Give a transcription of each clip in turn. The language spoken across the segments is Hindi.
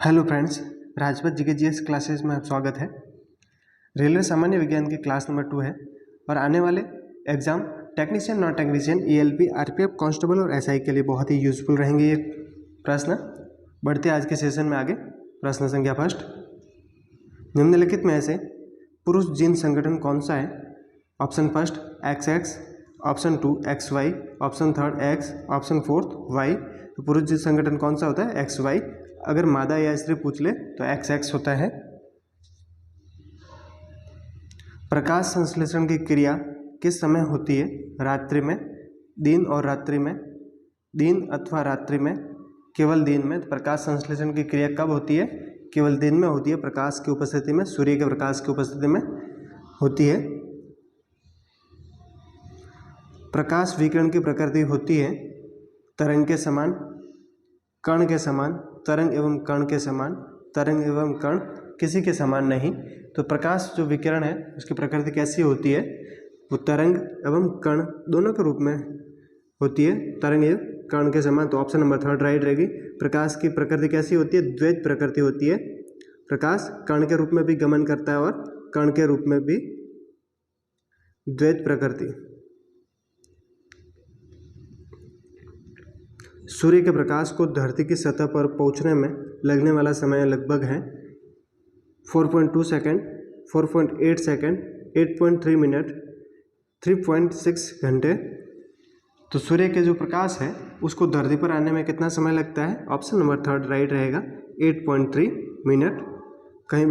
Hello friends, Rajpath GK classes में आप स्वागत है। रेलवे सामान्य विज्ञान की क्लास नंबर 2 है और आने वाले exam technician non technician ELP RPF constable और SI के लिए बहुत ही यूजफुल रहेंगे ये प्रश्न। बढ़ते आज के सेशन में आगे। प्रश्न संख्या फर्स्ट, निम्नलिखित में से पुरुष जीन संगठन कौन सा है? Option first XX, option 2 XY, option third X, option fourth Y। तो पुरुष जीन संगठन कौन सा होता है? XY। अगर मादा या स्त्री पूछ ले तो XX होता है। प्रकाश संश्लेषण की क्रिया किस समय होती है? रात्रि में, दिन और रात्रि में, दिन अथवा रात्रि में, केवल दिन में। प्रकाश संश्लेषण की क्रिया कब होती है? केवल दिन में होती है, प्रकाश की उपस्थिति में, सूर्य के प्रकाश की उपस्थिति में होती है। प्रकाश विकिरण की प्रकृति होती है तरंग के समान, कण के समान, तरंग एवं कण के समान, तरंग एवं कण किसी के समान नहीं। तो प्रकाश जो विकिरण है उसकी प्रकृति कैसी होती है? वो तरंग एवं कण दोनों के रूप में होती है, तरंग एवं कण के समान। तो ऑप्शन नंबर थर्ड राइट रहेगी। प्रकाश की प्रकृति कैसी होती है? द्वैत प्रकृति होती है। प्रकाश कण के रूप में भी गमन करता है और कण के रूप में भी, द्वैत प्रकृति। सूर्य के प्रकाश को धरती की सतह पर पहुंचने में लगने वाला समय लगभग है 4.2 सेकेंड, 4.8 सेकेंड, 8.3 मिनट, 3.6 घंटे। तो सूर्य के जो प्रकाश है उसको धरती पर आने में कितना समय लगता है? ऑप्शन नंबर थर्ड राइट रहेगा, 8.3 मिनट। कहीं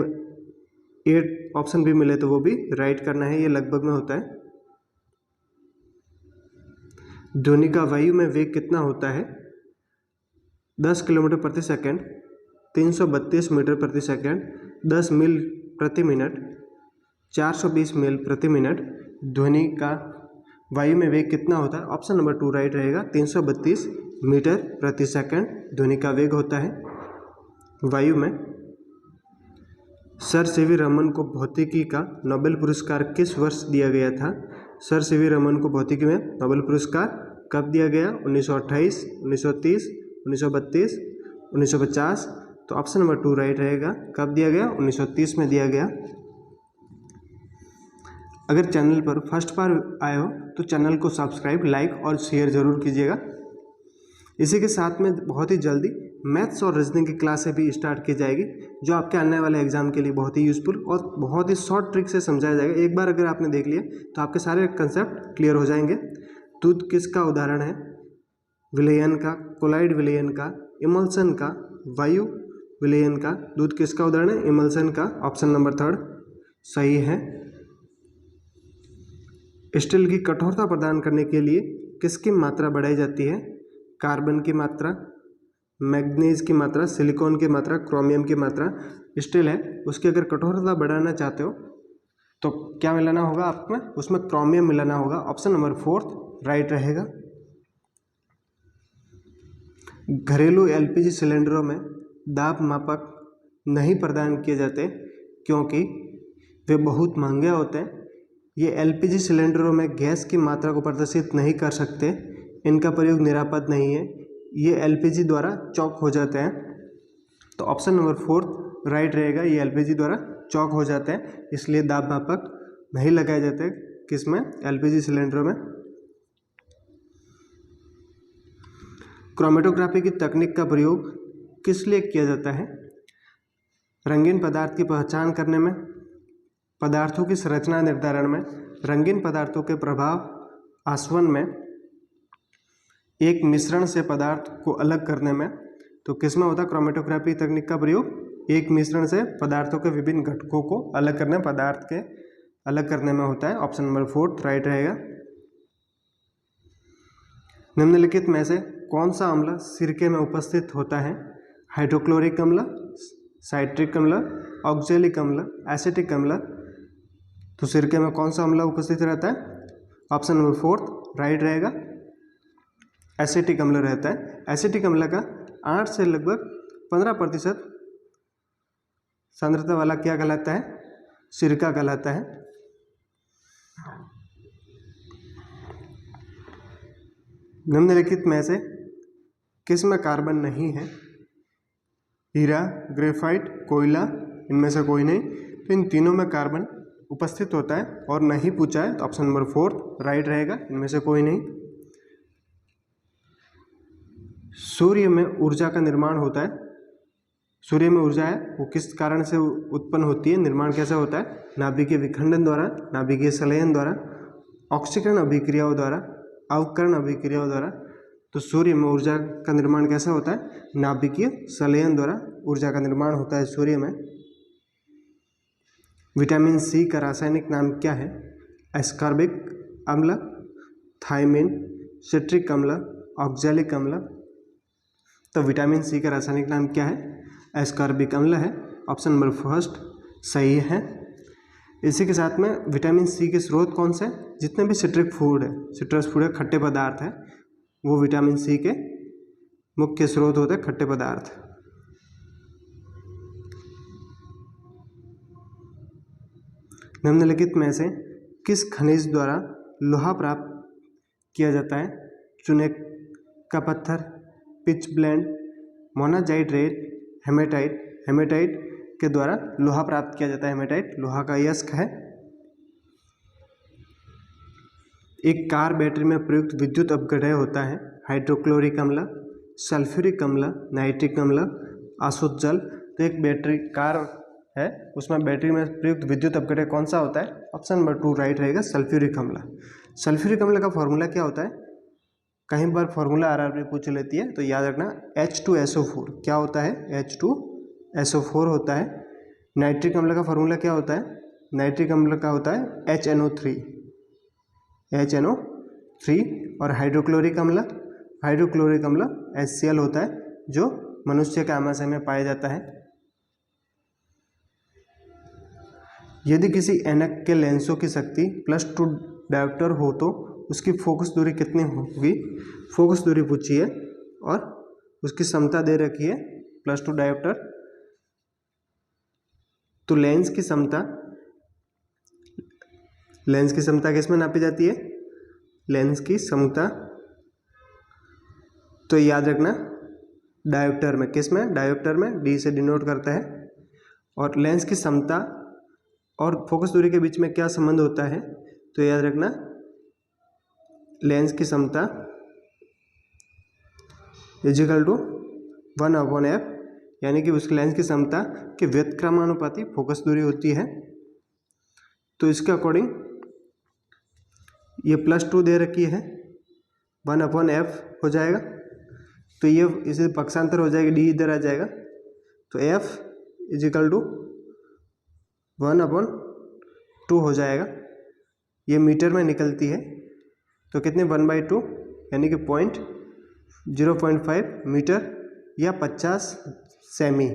8 ऑप्शन भी मिले तो वो भी राइट करना है, ये लगभग में होता है। ध्वनि का वायु में वेग कितना होता है? 10 किलोमीटर प्रति सेकेंड, 332 मीटर प्रति सेकेंड, 10 मील प्रति मिनट, 420 मील प्रति मिनट। ध्वनि का वायु में वेग कितना होता है? ऑप्शन नंबर 2 राइट रहेगा, 332 मीटर प्रति सेकेंड ध्वनि का वेग होता है वायु में। सर सीवी रमन को भौतिकी का नोबेल पुरस्कार किस वर्ष दिया गया था? सर सीवी रमन को भौतिकी में नोबेल पुरस्कार कब दिया गया? 1928, 1930, 1932, 1950। तो ऑप्शन नंबर 2 राइट रहेगा। कब दिया गया? 1930 में दिया गया। अगर चैनल पर फर्स्ट बार आए हो तो चैनल को सब्सक्राइब, लाइक और शेयर जरूर कीजिएगा। इसी के साथ में बहुत ही जल्दी मैथ्स और रीजनिंग की क्लासें भी स्टार्ट की जाएगी, जो आपके आने वाले एग्जाम के लिए बहुत ही यूजफुल और बहुत ही शॉर्ट ट्रिक से समझाया जाएगा। एक बार अगर आपने देख लिया तो आपके सारे कंसेप्ट क्लियर हो जाएंगे। दूध किसका उदाहरण है? विलयन का, कोलाइड विलयन का, इमल्सन का, वायु विलयन का। दूध किसका उदाहरण है? इमल्सन का। ऑप्शन नंबर थर्ड सही है। स्टील की कठोरता प्रदान करने के लिए किसकी मात्रा बढ़ाई जाती है? कार्बन की मात्रा, मैग्नीज की मात्रा, सिलिकॉन की मात्रा, क्रोमियम की मात्रा। स्टील है उसकी अगर कठोरता बढ़ाना चाहते हो तो क्या मिलाना होगा आपको? उसमें क्रोमियम मिलाना होगा। ऑप्शन नंबर फोर्थ राइट रहेगा। घरेलू LPG सिलेंडरों में दाब मापक नहीं प्रदान किए जाते क्योंकि वे बहुत महंगे होते हैं। ये LPG सिलेंडरों में गैस की मात्रा को प्रदर्शित नहीं कर सकते, इनका प्रयोग निरापद नहीं है, ये LPG द्वारा चॉक हो जाते हैं। तो ऑप्शन नंबर फोर्थ राइट रहेगा, ये LPG द्वारा चॉक हो जाते हैं, इसलिए दाब मापक नहीं लगाए जाते किसमें? LPG सिलेंडरों में। क्रोमेटोग्राफी की तकनीक का प्रयोग किस लिए किया जाता है? रंगीन पदार्थ की पहचान करने में, पदार्थों की संरचना निर्धारण में, रंगीन पदार्थों के प्रभाव आसवन में, एक मिश्रण से पदार्थ को अलग करने में। तो किसमें होता है क्रोमेटोग्राफी तकनीक का प्रयोग? एक मिश्रण से पदार्थों के विभिन्न घटकों को अलग करने, पदार्थ के अलग करने में होता है। ऑप्शन नंबर फोर्थ राइट रहेगा। निम्नलिखित में से कौन सा अम्ल सिरके में उपस्थित होता है? हाइड्रोक्लोरिक अम्ल, साइट्रिक अम्ल, ऑक्जेलिक अम्ल, एसिटिक अम्ल। तो सिरके में कौन सा अम्ल उपस्थित रहता है? ऑप्शन नंबर फोर्थ राइट रहेगा, एसिटिक अम्ल रहता है। एसिटिक अम्ल का 8 से लगभग 15% सांद्रता वाला क्या कहलाता है? सिरका कहलाता है। निम्नलिखित में से किसमें कार्बन नहीं है? हीरा, ग्रेफाइट, कोयला, इनमें से कोई नहीं। तो इन तीनों में कार्बन उपस्थित होता है और नहीं पूछा है तो ऑप्शन नंबर 4 राइट रहेगा, इनमें से कोई नहीं। सूर्य में ऊर्जा का निर्माण होता है। सूर्य में ऊर्जा है वो किस कारण से उत्पन्न होती है, निर्माण कैसे होता है? नाभिकीय विखंडन द्वारा, नाभिकीय संलयन द्वारा, ऑक्सीकरण अभिक्रियाओं द्वारा, अवकरण अभिक्रियाओं द्वारा। तो सूर्य में ऊर्जा का निर्माण कैसे होता है? नाभिकीय संलयन द्वारा ऊर्जा का निर्माण होता है सूर्य में। विटामिन सी का रासायनिक नाम क्या है? एस्कॉर्बिक अम्ल, थायमिन, सिट्रिक अम्ल, ऑक्सैलिक अम्ल। तो विटामिन सी का रासायनिक नाम क्या है? एस्कॉर्बिक अम्ल है, ऑप्शन नंबर 1 सही है। इसी के साथ में विटामिन सी के स्रोत कौन से? जितने भी सिट्रस फूड है, खट्टे पदार्थ है, वो विटामिन सी के मुख्य स्रोत होते हैं, खट्टे पदार्थ। निम्नलिखित में से किस खनिज द्वारा लोहा प्राप्त किया जाता है? चूने का पत्थर, पिच ब्लेंड, मोनाजाइट रेत, हेमेटाइट। हेमेटाइट के द्वारा लोहा प्राप्त किया जाता है। हेमेटाइट लोहा का अयस्क है। एक कार बैटरी में प्रयुक्त विद्युत अपघटय होता है हाइड्रोक्लोरिक अम्ल, सल्फ्यूरिक अम्ल, नाइट्रिक अम्ल, आसुत जल। तो एक बैटरी कार है, उसमें बैटरी में प्रयुक्त विद्युत अपघटय कौन सा होता है? ऑप्शन नंबर 2 राइट रहेगा, सल्फ्यूरिक अम्ल। सल्फ्यूरिक अम्ल का फॉर्मूला क्या होता है? कहीं पर फॉर्मूला आरआरबी पूछ लेती है तो याद रखना H2SO4 क्या होता है? H2SO4 होता है। नाइट्रिक अम्ल का फॉर्मूला क्या होता है? नाइट्रिक अम्ल का होता है HNO3 और हाइड्रोक्लोरिक अम्ल HCl होता है, जो मनुष्य के आमाशय में पाया जाता है। यदि किसी ऐनक के लेंसों की शक्ति +2 डायोप्टर हो तो उसकी फोकस दूरी कितनी होगी? फोकस दूरी पूछी है और उसकी क्षमता दे रखी है +2 डायोप्टर। तो लेंस की क्षमता किस में नापी जाती है? लेंस की क्षमता तो याद रखना डायोप्टर में। किस में? डायोप्टर में, डी से डिनोट करता है। और लेंस की क्षमता और फोकस दूरी के बीच में क्या संबंध होता है? तो याद रखना लेंस की क्षमता इजिकल टू 1/f, यानी कि उसकी लेंस की क्षमता के व्युत्क्रमानुपाती फोकस दूरी होती है। तो इसके अकॉर्डिंग ये +2 दे रखी है, 1/f हो जाएगा। तो ये इसे पक्षांतर हो जाएगा, डी इधर आ जाएगा। तो f इजिकल टू 1/2 हो जाएगा। ये मीटर में निकलती है तो कितने? 1/2 यानी कि 0.5 मीटर या 50 सेमी।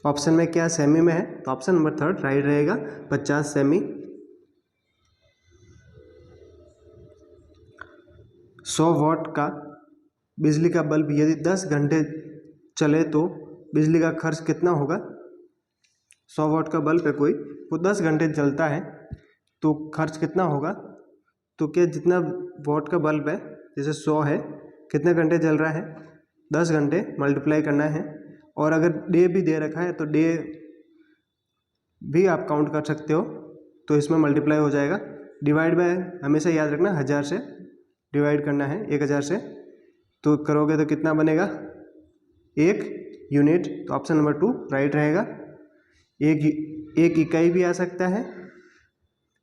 ऑप्शन में क्या सेमी में है? तो ऑप्शन नंबर 3 राइट रहेगा, 50 सेमी। 100 वाट का बिजली का बल्ब यदि 10 घंटे चले तो बिजली का खर्च कितना होगा? 100 वाट का बल्ब है कोई, वो 10 घंटे चलता है तो खर्च कितना होगा? तो क्या जितना वाट का बल्ब है, जैसे 100 है, कितने घंटे जल रहा है? 10 घंटे मल्टीप्लाई करना है। और अगर डे भी दे रखा है तो डे भी आप काउंट कर सकते हो, तो इसमें मल्टीप्लाई हो जाएगा। डिवाइड बाय हमेशा याद रखना 1000 से डिवाइड करना है, 1000 से। तो करोगे तो कितना बनेगा? 1 यूनिट। तो ऑप्शन नंबर 2 राइट रहेगा। एक इकाई भी आ सकता है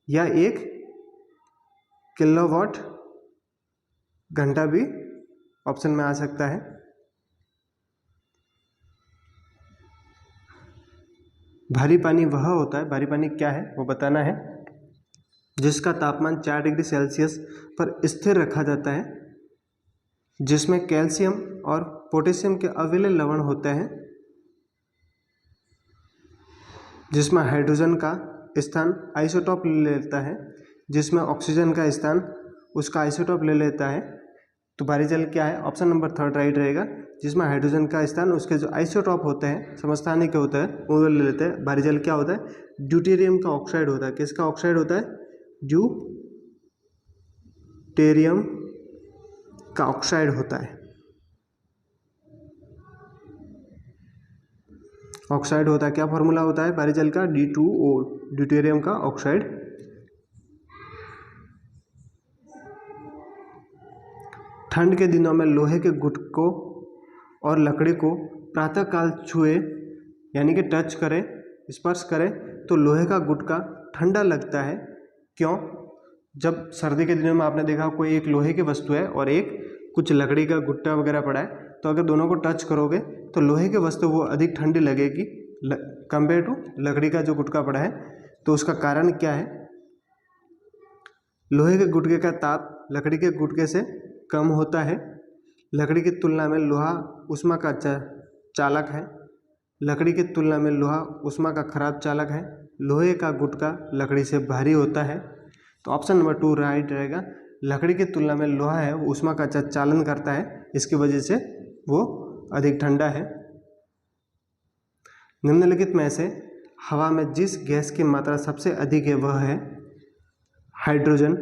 या 1 किलोवाट घंटा भी ऑप्शन में आ सकता है। भारी पानी वह होता है, भारी पानी क्या है वो बताना है, जिसका तापमान 4 डिग्री सेल्सियस पर स्थिर रखा जाता है, जिसमें कैल्शियम और पोटेशियम के अविलय लवण होते हैं, जिसमें हाइड्रोजन का स्थान आइसोटोप ले लेता है, जिसमें ऑक्सीजन का स्थान उसका आइसोटोप ले लेता है। तो भारी जल क्या है? ऑप्शन नंबर 3 राइट रहेगा, जिसमें हाइड्रोजन का स्थान उसके जो आइसोटोप होते हैं, समस्थानिक के होता है, वो ले लेते हैं। भारी जल क्या होता है? ड्यूटेरियम का ऑक्साइड होता है। किसका ऑक्साइड होता है? ड्यूटेरियम का ऑक्साइड होता है। ऑक्साइड होता है, क्या फॉर्मूला होता है बारीजल का, D2O, ड्यूटेरियम का ऑक्साइड। ठंड के दिनों में लोहे के गुटकों और लकड़ी को प्रातःकाल छुए यानी कि टच करें, स्पर्श करें तो लोहे का गुटका ठंडा लगता है। क्यों? जब सर्दी के दिनों में आपने देखा कोई एक लोहे की वस्तु है और एक कुछ लकड़ी का गुट्टा वगैरह पड़ा है, तो अगर दोनों को टच करोगे तो लोहे की वस्तु वो अधिक ठंडी लगेगी कंपेयर टू लकड़ी का जो गुटका पड़ा है। तो उसका कारण क्या है? लोहे के गुटके का ताप लकड़ी के गुटके से कम होता है। लकड़ी की तुलना में लोहा ऊष्मा का चालक है। लकड़ी की तुलना में लोहा ऊष्मा का खराब चालक है। लोहे का गुटका लकड़ी से भारी होता है। तो ऑप्शन नंबर 2 राइट रहेगा। लकड़ी की तुलना में लोहा है वो ऊष्मा का चालन करता है, इसकी वजह से वो अधिक ठंडा है। निम्नलिखित में से हवा में जिस गैस की मात्रा सबसे अधिक है वह है hydrogen,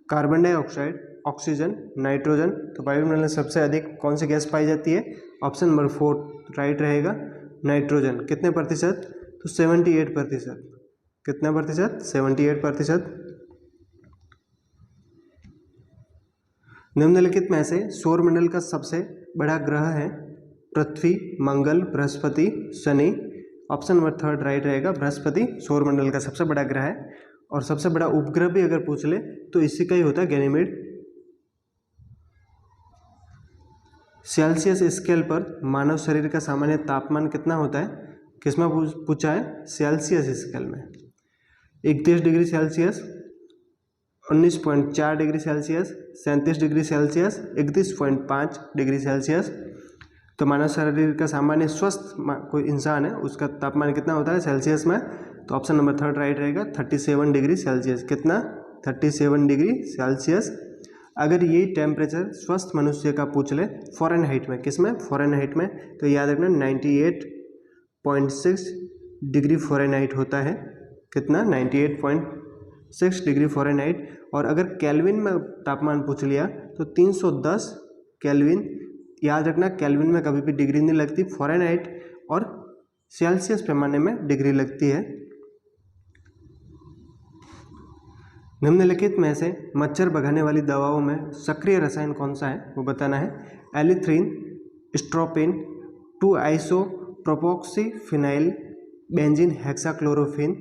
carbon dioxide, oxygen, nitrogen. तो वायुमंडल में सबसे अधिक कौन सी गैस पाई जाती है? ऑप्शन नंबर 4 राइट रहेगा, नाइट्रोजन। कितने प्रतिशत? तो 78%। कितना प्रतिशत? 78%। निम्नलिखित में से सौरमंडल का सबसे बड़ा ग्रह है पृथ्वी, मंगल, बृहस्पति, शनि। ऑप्शन नंबर 3 राइट रहेगा, बृहस्पति सौरमंडल का सबसे बड़ा ग्रह है। और सबसे बड़ा उपग्रह भी अगर पूछ ले तो इसी का ही होता है गैनीमेड। सेल्सियस स्केल पर मानव शरीर का सामान्य तापमान कितना होता है? किसमें पूछा है? सेल्सियस स्केल में। 31 degree Celsius, 19.4 degree Celsius, 37 degree Celsius, 31.5 degree Celsius. तो मानव शरीर का सामान्य स्वस्थ कोई इंसान है उसका तापमान कितना होता है सेल्सियस में? तो ऑप्शन नंबर 3 राइट रहेगा, 37 डिग्री सेल्सियस। कितना? 37 डिग्री सेल्सियस। अगर ये टेम्परेचर स्वस्थ मनुष्य का पूछ ले फ़ारेनहाइट में, किस में? फ़ारेनहाइट में। तो याद रखना 98.6 डिग्री फ़ारेनहाइट होता है। कितना? 98.6 डिग्री फ़ारेनहाइट। और अगर केल्विन में तापमान पूछ लिया तो 310 केल्विन। याद रखना केल्विन में कभी भी डिग्री नहीं लगती, फ़ारेनहाइट और सेल्सियस पैमाने में डिग्री लगती है। निम्नलिखित में से मच्छर भगाने वाली दवाओं में सक्रिय रसायन कौन सा है वो बताना है। एलिथ्रिन, स्ट्रोपिन, 2-आइसोप्रोपोक्सीफिनाइल बेंजीन हेक्साक्लोरोफिन।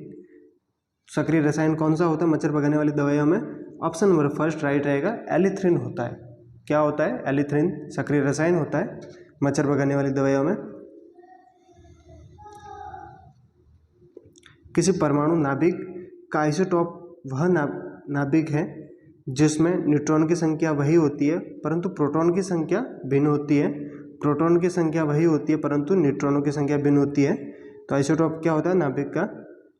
सक्रिय रसायन कौन सा होता है मच्छर भगाने वाली दवाइयों में? ऑप्शन नंबर 1 राइट रहेगा, एलिथ्रिन होता है। क्या होता है? एलिथ्रिन सक्रिय रसायन होता है मच्छर भगाने वाली दवाइयों में। किसी परमाणु नाभिक का आइसोटोप वह नाभिक है जिसमें न्यूट्रॉन की संख्या वही होती है परंतु प्रोटॉन की संख्या भिन्न होती है। प्रोटॉन की संख्या वही होती है परंतु न्यूट्रॉनों की संख्या भिन्न होती है। तो आइसोटोप क्या होता है नाभिक का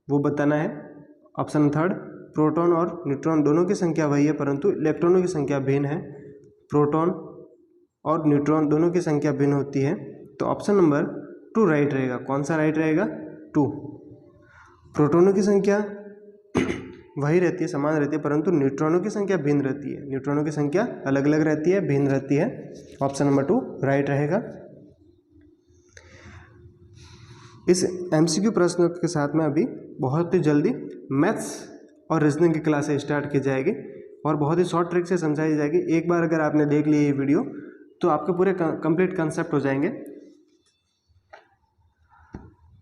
वो बताना है। ऑप्शन 3 प्रोटॉन और न्यूट्रॉन दोनों की संख्या वही है परंतु इलेक्ट्रॉनों की संख्या भिन्न है। प्रोटॉन और न्यूट्रॉन दोनों की संख्या भिन्न होती है। तो ऑप्शन नंबर 2 राइट रहेगा। कौन सा राइट रहेगा? 2। प्रोटॉनों की संख्या वही रहती है, समान रहती है परंतु न्यूट्रॉनों की संख्या भिन्न रहती है। न्यूट्रॉनों की संख्या अलग अलग रहती है, भिन्न रहती है। ऑप्शन नंबर 2 राइट रहेगा। इस एमसीक्यू प्रश्नों के साथ में अभी बहुत ही जल्दी मैथ्स और रीजनिंग की क्लासें स्टार्ट की जाएगी और बहुत ही शॉर्ट ट्रिक से समझाई जाएगी। एक बार अगर आपने देख ली ये वीडियो तो आपके पूरे कंप्लीट कंसेप्ट हो जाएंगे।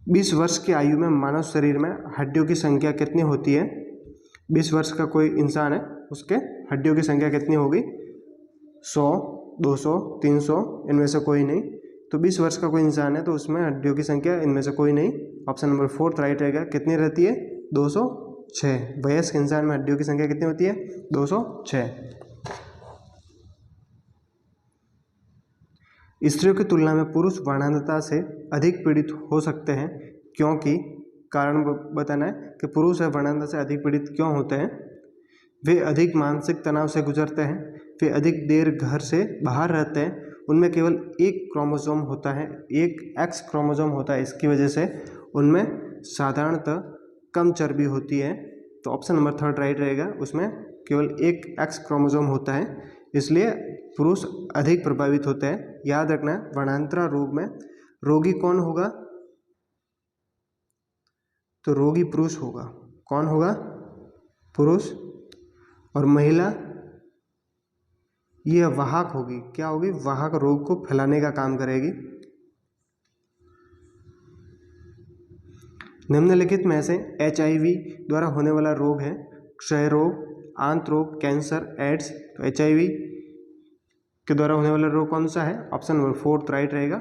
20 वर्ष की आयु में मानव शरीर में हड्डियों की संख्या कितनी होती है? 20 वर्ष का कोई इंसान है उसके हड्डियों की संख्या कितनी होगी? 100, 200, 300, इनमें से कोई नहीं। तो 20 वर्ष का कोई इंसान है तो उसमें हड्डियों की संख्या इनमें से कोई नहीं। ऑप्शन नंबर 4 राइट रहेगा। कितनी रहती है? 206। वयस्क इंसान में हड्डियों की संख्या कितनी होती है? 206। स्त्रियों की तुलना में पुरुष वर्णांधता से अधिक पीड़ित हो सकते हैं क्योंकि कारण बताना है कि पुरुष वर्णांधता से अधिक पीड़ित क्यों होते हैं। वे अधिक मानसिक तनाव से गुजरते हैं, वे अधिक देर घर से बाहर रहते हैं, उनमें केवल एक क्रोमोसोम होता है, एक एक्स क्रोमोसोम होता है, इसकी वजह से उनमें साधारणतः कम चर्बी होती है। तो ऑप्शन नंबर 3 राइट रहेगा, उसमें केवल एक एक्स क्रोमोसोम होता है, इसलिए पुरुष अधिक प्रभावित होते हैं। याद रखना वर्णांतरा रोग में रोगी कौन होगा? तो रोगी पुरुष होगा। कौन होगा? पुरुष। और महिला ये वाहक होगी। क्या होगी? वाहक, रोग को फैलाने का काम करेगी। निम्नलिखित में से HIV द्वारा होने वाला रोग है क्षय रोग, आंत रोग, कैंसर, एड्स। तो HIV के द्वारा होने वाला रोग कौन सा है? ऑप्शन नंबर 4 राइट रहेगा,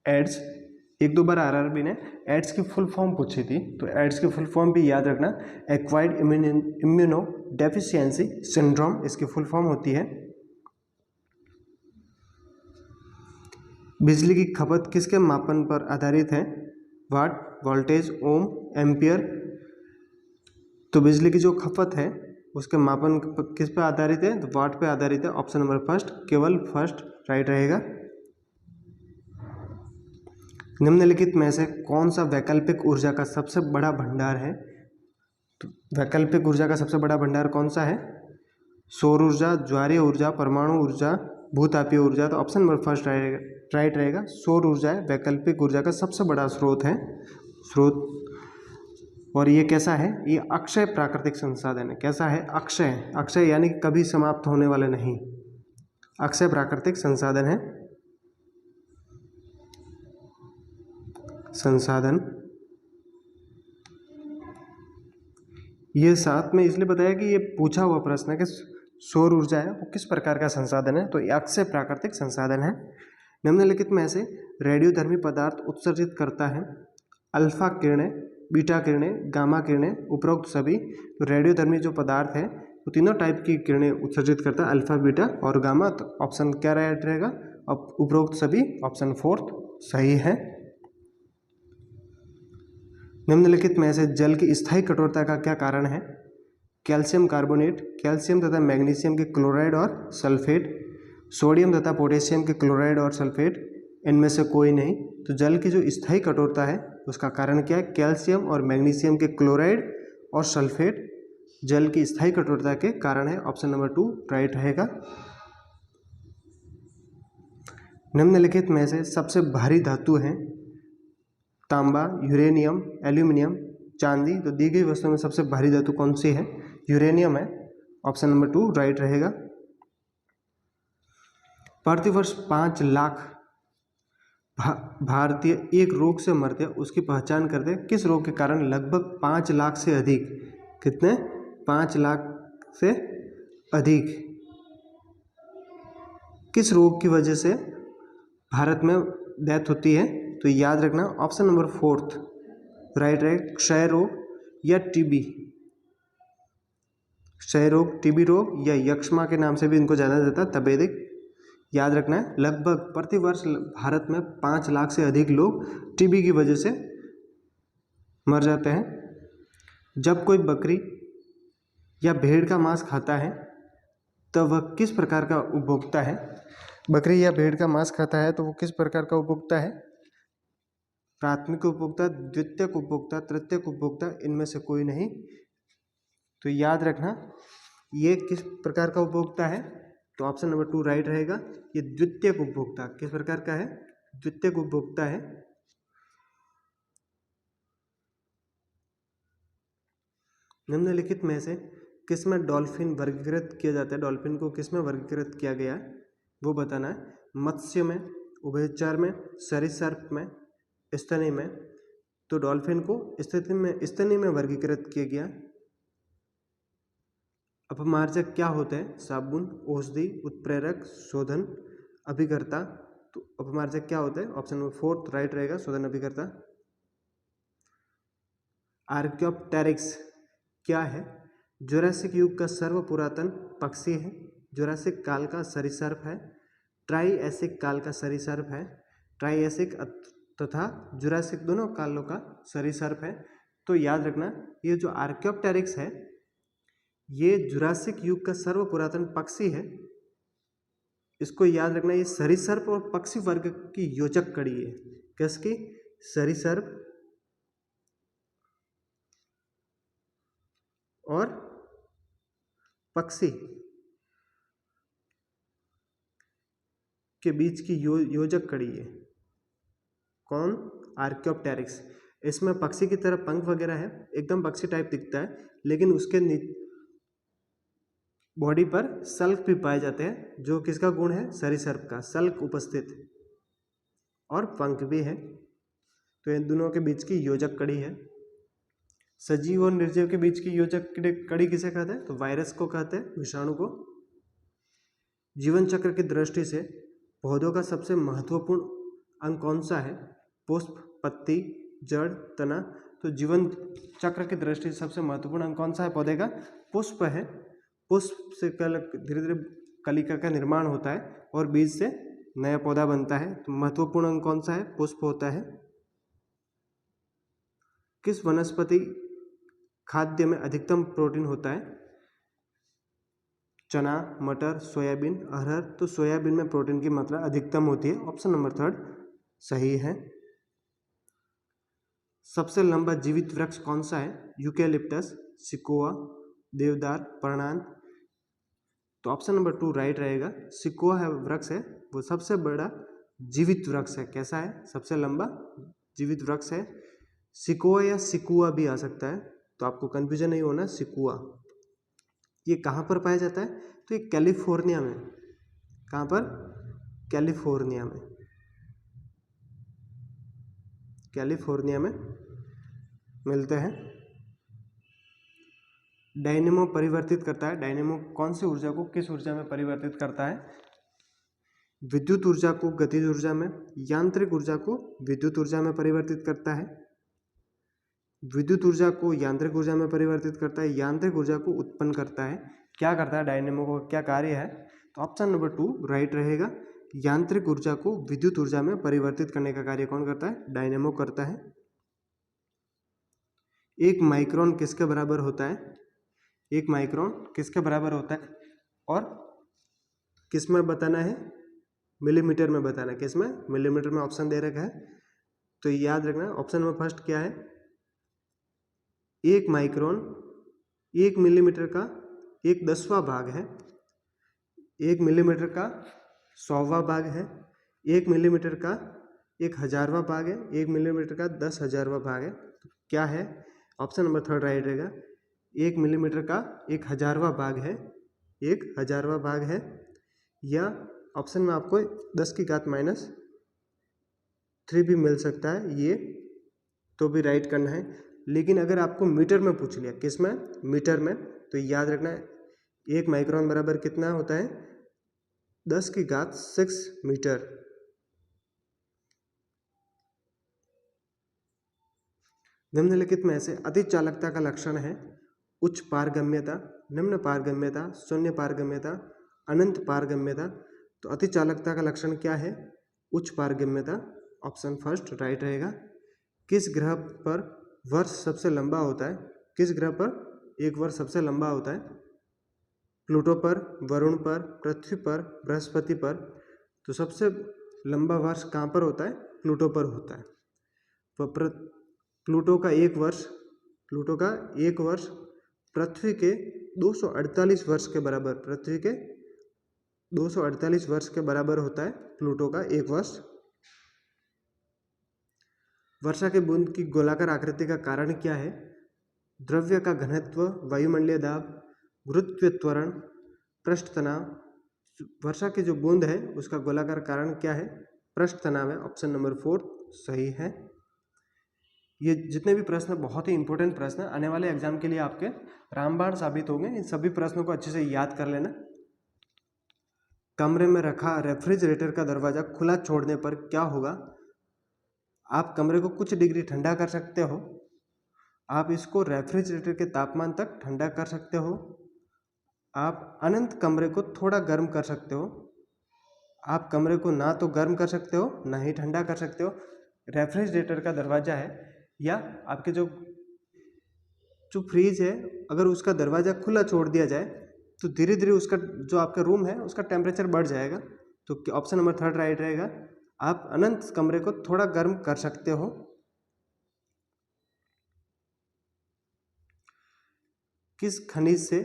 एड्स। एक दो बार RRB ने एड्स की फुल फॉर्म पूछी थी, तो एड्स की फुल फॉर्म भी याद रखना, एक्वायर्ड इम्यूनो डेफिशिएंसी सिंड्रोम इसकी फुल फॉर्म होती है। बिजली की खपत किसके मापन पर आधारित है? वाट, वोल्टेज, ओम, एम्पियर। तो बिजली की जो खपत है उसके मापन किस पर आधारित है? तो वाट पे आधारित है। ऑप्शन नंबर फर्स्ट, केवल फर्स्ट राइट रहेगा। निम्नलिखित में से कौन सा वैकल्पिक ऊर्जा का सबसे बड़ा भंडार है? तो वैकल्पिक ऊर्जा का सबसे बड़ा भंडार कौन सा है? सौर ऊर्जा, ज्वारीय ऊर्जा, परमाणु ऊर्जा, भूतापीय ऊर्जा। तो ऑप्शन नंबर फर्स्ट राइट रहेगा, सौर ऊर्जा है वैकल्पिक ऊर्जा का सबसे बड़ा स्रोत है। और ये कैसा है? ये अक्षय प्राकृतिक संसाधन है। कैसा है? अक्षय। अक्षय यानी कभी समाप्त होने वाला नहीं, अक्षय प्राकृतिक संसाधन है। संसाधन ये साथ में इसलिए बताया कि ये पूछा हुआ प्रश्न है कि सौर ऊर्जा है वो किस प्रकार का संसाधन है, तो ये अक्षय प्राकृतिक संसाधन है। निम्नलिखित में से रेडियोधर्मी पदार्थ उत्सर्जित करता है अल्फा किरणें, बीटा किरणें, गामा किरणें, उपरोक्त सभी। तो रेडियोधर्मी जो पदार्थ है वो तीनों टाइप की किरणें उत्सर्जित करता है, अल्फा, बीटा और गामा। तो ऑप्शन क्या राइट रहेगा? अब उपरोक्त सभी, ऑप्शन 4 सही है। निम्नलिखित में से जल की स्थायी कठोरता का क्या कारण है? कैल्शियम कार्बोनेट, कैल्शियम तथा मैग्नीशियम के क्लोराइड और सल्फेट, सोडियम तथा पोटेशियम के क्लोराइड और सल्फेट, इनमें से कोई नहीं। तो जल की जो स्थायी कठोरता है उसका कारण क्या है? कैल्शियम और मैग्नीशियम के क्लोराइड और सल्फेट जल की स्थायी कठोरता के कारण है। ऑप्शन नंबर 2 राइट रहेगा। निम्नलिखित में से सबसे भारी धातु है तांबा, यूरेनियम, एल्यूमिनियम, चांदी। तो दी गई वस्तुओं में सबसे भारी धातु कौन सी है? यूरेनियम है। ऑप्शन नंबर 2 राइट रहेगा। प्रतिवर्ष 5 लाख भारतीय एक रोग से मरते हैं, उसकी पहचान करते हैं किस रोग के कारण? लगभग 5 लाख से अधिक। कितने? 5 लाख से अधिक किस रोग की वजह से भारत में डेथ होती है? तो याद रखना, ऑप्शन नंबर 4 राइट रहेगा, क्षय रोग या टीबी। क्षय रोग, टीबी रोग या यक्ष्मा के नाम से भी इनको जाना जाता है, तपेदिक। याद रखना है, लगभग प्रतिवर्ष भारत में 5 लाख से अधिक लोग टीबी की वजह से मर जाते हैं। जब कोई बकरी या भेड़ का मांस खाता है तो वह किस प्रकार का उपभोक्ता है? बकरी या भेड़ का मांस खाता है तो वो किस प्रकार का उपभोक्ता है? प्राथमिक उपभोक्ता, द्वितीयक उपभोक्ता, तृतीयक उपभोक्ता, इनमें से कोई नहीं। तो याद रखना ये किस प्रकार का उपभोक्ता है? तो ऑप्शन नंबर 2 राइट रहेगा, ये द्वितीयक उपभोक्ता। किस प्रकार का है? द्वितीयक उपभोक्ता है। निम्नलिखित में से किसमें डॉल्फिन वर्गीकृत किया जाता है? डॉल्फिन को किसमें वर्गीकृत किया गया है वो बताना है। मत्स्य में, उभयचर में, सरीसृप में, स्तनी में। तो डॉल्फिन को स्तनी में वर्गीकृत किया गया। अपमार्जक क्या होते हैं? साबुन, औषधि, उत्प्रेरक, शोधन, अभिकर्ता। तो अपमार्जक क्या होते हैं? ऑप्शन नंबर 4 राइट रहेगा, शोधन अभिकर्ता। आर्क्योप्टेरिक्स क्या है? जुरासिक युग का सर्व पुरातन पक्षी है, जुरासिक काल का सरीसृप है, ट्राइएसिक काल का सरीसृप है, ट्राइएसिक तथा जुरासिक दोनों कालों का सरीसृप है। तो याद रखना ये जो आर्क्योप्टेरिक्स है ये जुरासिक युग का सर्व पुरातन पक्षी है। इसको याद रखना, ये सरीसृप और पक्षी वर्ग की योजक कड़ी है। किसकी? सरीसृप और पक्षी के बीच की योजक कड़ी है। कौन? आर्क्योप्टेरिक्स। इसमें पक्षी की तरह पंख वगैरह है, एकदम पक्षी टाइप दिखता है, लेकिन उसके बॉडी पर सल्क भी पाए जाते हैं, जो किसका गुण है, सरीसृप का, सल्क उपस्थित और पंख भी है। तो इन दोनों के बीच की योजक कड़ी है। सजीव और निर्जीव के बीच की योजक कड़ी किसे कहते हैं, तो वायरस को कहते हैं, विषाणु को। जीवन चक्र की दृष्टि से पौधों का सबसे महत्वपूर्ण अंग कौन सा है, पुष्प, पत्ती, जड़, तना। तो जीवन चक्र की दृष्टि से सबसे महत्वपूर्ण अंग कौन सा है पौधे का, पुष्प है। पुष्प से धीरे धीरे कलिका का निर्माण होता है और बीज से नया पौधा बनता है। तो महत्वपूर्ण अंग कौन सा है, पुष्प होता है। किस वनस्पति खाद्य में अधिकतम प्रोटीन होता है, चना, मटर, सोयाबीन, अरहर। तो सोयाबीन में प्रोटीन की मात्रा अधिकतम होती है, ऑप्शन नंबर 3 सही है। सबसे लंबा जीवित वृक्ष कौन सा है, यूकेलिप्टस, सिकोआ, देवदार, पर्णांत। तो ऑप्शन नंबर 2 राइट रहेगा। सिकोआ है वृक्ष है, वो सबसे बड़ा जीवित वृक्ष है। कैसा है, सबसे लंबा जीवित वृक्ष है। सिकोआ या सिकुआ भी आ सकता है, तो आपको कंफ्यूजन नहीं होना, सिकुआ। ये कहाँ पर पाया जाता है, तो ये कैलिफोर्निया में। कहाँ पर, कैलिफोर्निया में। कैलिफोर्निया में मिलते हैं। डायनेमो परिवर्तित करता है, डायनेमो कौन सी ऊर्जा को किस ऊर्जा में परिवर्तित करता है, विद्युत ऊर्जा को गतिज ऊर्जा में, यांत्रिक ऊर्जा को विद्युत ऊर्जा में परिवर्तित करता है, विद्युत ऊर्जा को यांत्रिक ऊर्जा में परिवर्तित करता है, यांत्रिक ऊर्जा को उत्पन्न करता है। क्या करता है डायनेमो को, क्या कार्य है, तो ऑप्शन नंबर 2 राइट रहेगा। यांत्रिक ऊर्जा को विद्युत ऊर्जा में परिवर्तित करने का कार्य कौन करता है, डायनेमो करता है। एक माइक्रोन किसके बराबर होता है, एक माइक्रोन किसके बराबर होता है, और किस में बताना है, मिलीमीटर में बताना है। किस में, मिलीमीटर में ऑप्शन दे रखा है, तो याद रखना। ऑप्शन में फर्स्ट क्या है, एक माइक्रोन 1 मिलीमीटर का 1/10वां भाग है, 1 मिलीमीटर का 100वां भाग है, 1 मिलीमीटर का 1000वां भाग है, 1 मिलीमीटर का 10,000वां भाग है। तो क्या है, ऑप्शन नंबर 3 राइट रहेगा। 1 मिलीमीटर का 1000वां भाग है, 1000वां भाग है, या ऑप्शन में आपको 10⁻³ भी मिल सकता है, ये तो भी राइट करना है। लेकिन अगर आपको मीटर में पूछ लिया, किस में, मीटर में, तो याद रखना है 1 माइक्रोन बराबर कितना होता है, 10⁶ मीटर। निम्नलिखित में से अति चालकता का लक्षण है उच्च पारगम्यता, निम्न पारगम्यता, शून्य पारगम्यता, अनंत पारगम्यता। तो अति चालकता का लक्षण क्या है, उच्च पारगम्यता, ऑप्शन फर्स्ट राइट रहेगा। किस ग्रह पर वर्ष सबसे लंबा होता है, किस ग्रह पर एक वर्ष सबसे लंबा होता है, प्लूटो पर, वरुण पर, पृथ्वी पर, बृहस्पति पर। तो सबसे लंबा वर्ष कहाँ पर होता है, प्लूटो पर होता है। प्लूटो का एक वर्ष पृथ्वी के 248 वर्ष के बराबर, पृथ्वी के 248 वर्ष के बराबर होता है प्लूटो का एक वर्ष। वर्षा के बूंद की गोलाकार आकृति का कारण क्या है, द्रव्य का घनत्व, वायुमंडलीय दाब, गुरुत्वीय त्वरण, पृष्ठ तनाव। वर्षा की जो बूंद है उसका गोलाकार कारण क्या है, पृष्ठ तनाव है, ऑप्शन नंबर 4 सही है। ये जितने भी प्रश्न बहुत ही इंपॉर्टेंट प्रश्न है, आने वाले एग्जाम के लिए आपके रामबाण साबित होंगे। इन सभी प्रश्नों को अच्छे से याद कर लेना। कमरे में रखा रेफ्रिजरेटर का दरवाजा खुला छोड़ने पर क्या होगा, आप कमरे को कुछ डिग्री ठंडा कर सकते हो, आप इसको रेफ्रिजरेटर के तापमान तक ठंडा कर सकते हो, आप अनंत कमरे को थोड़ा गर्म कर सकते हो, आप कमरे को ना तो गर्म कर सकते हो ना ही ठंडा कर सकते हो। रेफ्रिजरेटर का दरवाजा है या आपके जो फ्रिज है, अगर उसका दरवाज़ा खुला छोड़ दिया जाए तो धीरे धीरे उसका जो आपका रूम है उसका टेम्परेचर बढ़ जाएगा। तो ऑप्शन नंबर 3 राइट रहेगा, आप अनंत कमरे को थोड़ा गर्म कर सकते हो। किस खनिज से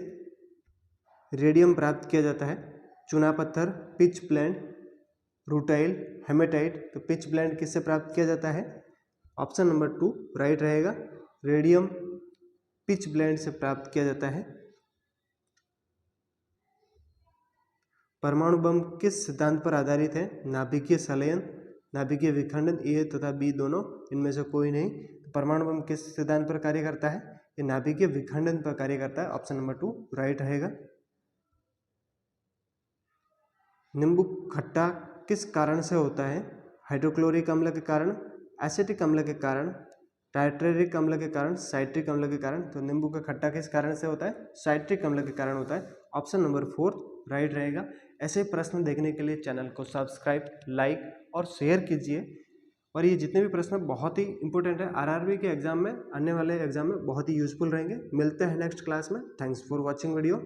रेडियम प्राप्त किया जाता है, चूना पत्थर, पिच ब्लेंड, रूटाइल, हेमेटाइट। तो पिच ब्लेंड किससे प्राप्त किया जाता है, ऑप्शन नंबर 2 राइट रहेगा। रेडियम पिच ब्लेंड से प्राप्त किया जाता है। परमाणु बम किस सिद्धांत पर आधारित है? नाभिकीय संलयन, नाभिकीय विखंडन, ए तथा बी दोनों, इनमें से कोई नहीं। परमाणु बम किस सिद्धांत पर कार्य करता है? ये नाभिकीय विखंडन पर कार्य करता है। ऑप्शन नंबर 2 राइट रहेगा। नींबू खट्टा किस कारण से होता है? हाइड्रोक्लोरिक अम्ल के कारण, एसिटिक अम्ल के कारण, टार्टरिक अम्ल के कारण, साइट्रिक अम्ल के कारण। तो नींबू का खट्टा किस कारण से होता है? साइट्रिक अम्ल के कारण होता है। ऑप्शन नंबर 4 राइट रहेगा। ऐसे प्रश्न देखने के लिए चैनल को सब्सक्राइब, लाइक और शेयर कीजिए। और ये जितने भी प्रश्न बहुत ही इंपॉर्टेंट है, आरआरबी के एग्जाम में, आने वाले एग्जाम में बहुत ही यूजफुल रहेंगे। मिलते हैं नेक्स्ट क्लास में। Thanks for watching video.